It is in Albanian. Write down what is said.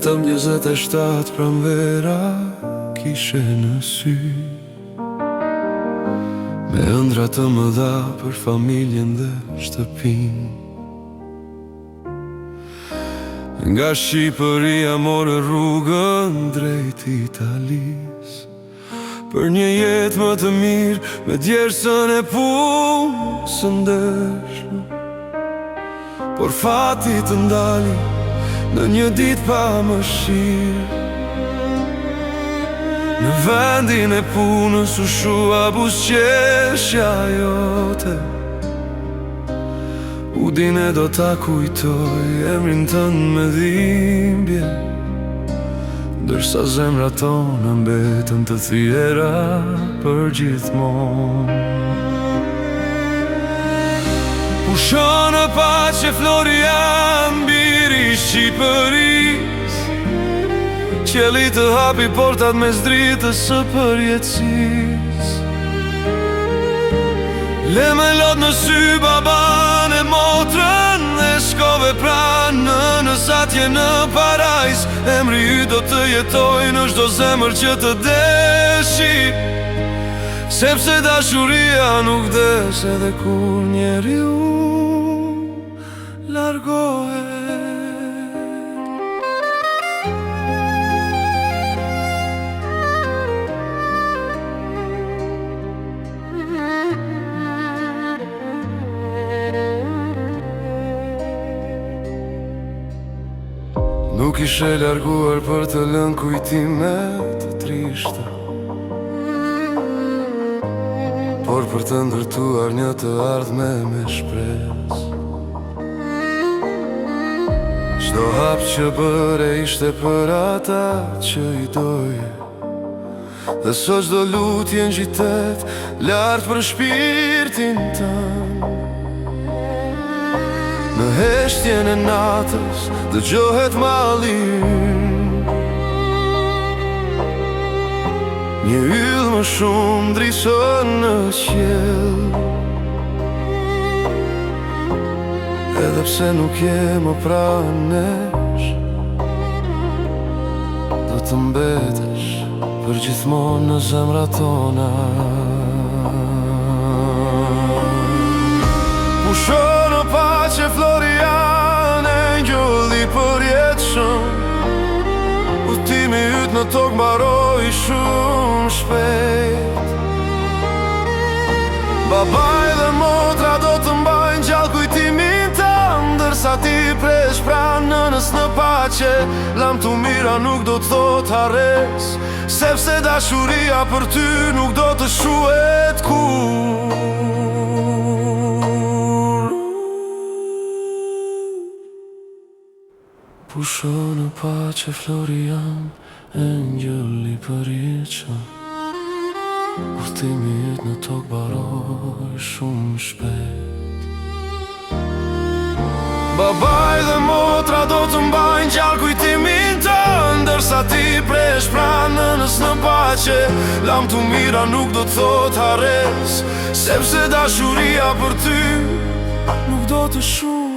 Vetëm 27 pranvera kishe në sy, me ëndra të mëdha për familjen dhe shtëpin. Nga Shqipëria morë rrugën drejt Italis, për një jetë më të mirë me djersën e punës së ndeshme. Por fati të ndali në një ditë pa mëshirë, në vendin e punës u shua buzëqeshja jote. Udine do ta kujtoj emrin tënë me dhimbje, ndërsa zemrat tona mbetën të thyera për gjithmonë. Pushon në paqe Florian, biri i Shqipëris, qeli të hapi portat mes dritës së përjetësis. Le me lot në sy baban e motrën, dhe shkove pranë në satje në parajs. Emri y do të jetoj në çdo zemër që të deshi, sepse dashuria nuk des edhe kur njeriu largohet. Nuk ishe larguar për të lënë kujtime të trishta, por për të ndërtuar një të ardhme me shpresë. Çdo hap që bëre ishte për ata që i doje, dhe sot çdo lutje ngjitet lart për shpirtin tënd. Në heshtjen e natës dëgjohet malli ynë, një yll më shumë drison në qiell. Edhe pse nuk je më pranë nesh, do të mbetesh për gjithmonë në zemrat tona. Pushon në paqe Florian, engjëll i përjetshëm, udhtimi yt në tokë mbaroi shumë shpejt. Babaj dhe motra do të mbajnë gjallë kujtimin tënd, ndërsa ti presh pranë nënës në paqe. Lam të mira nuk do të thot harres, sepse dashuria për ty nuk do të shuhet kur. Pushon në paqe Florian, engjëll i përjetshëm, udhtimi yt në tokë mbaroi shumë shpejt. Babaj dhe motra do të mbajnë gjallë kujtimin tënd, ndërsa ti presh pranë nënës në paqe. Lam të mira nuk do të thot harres, sepse dashuria për ty nuk do të shuhet.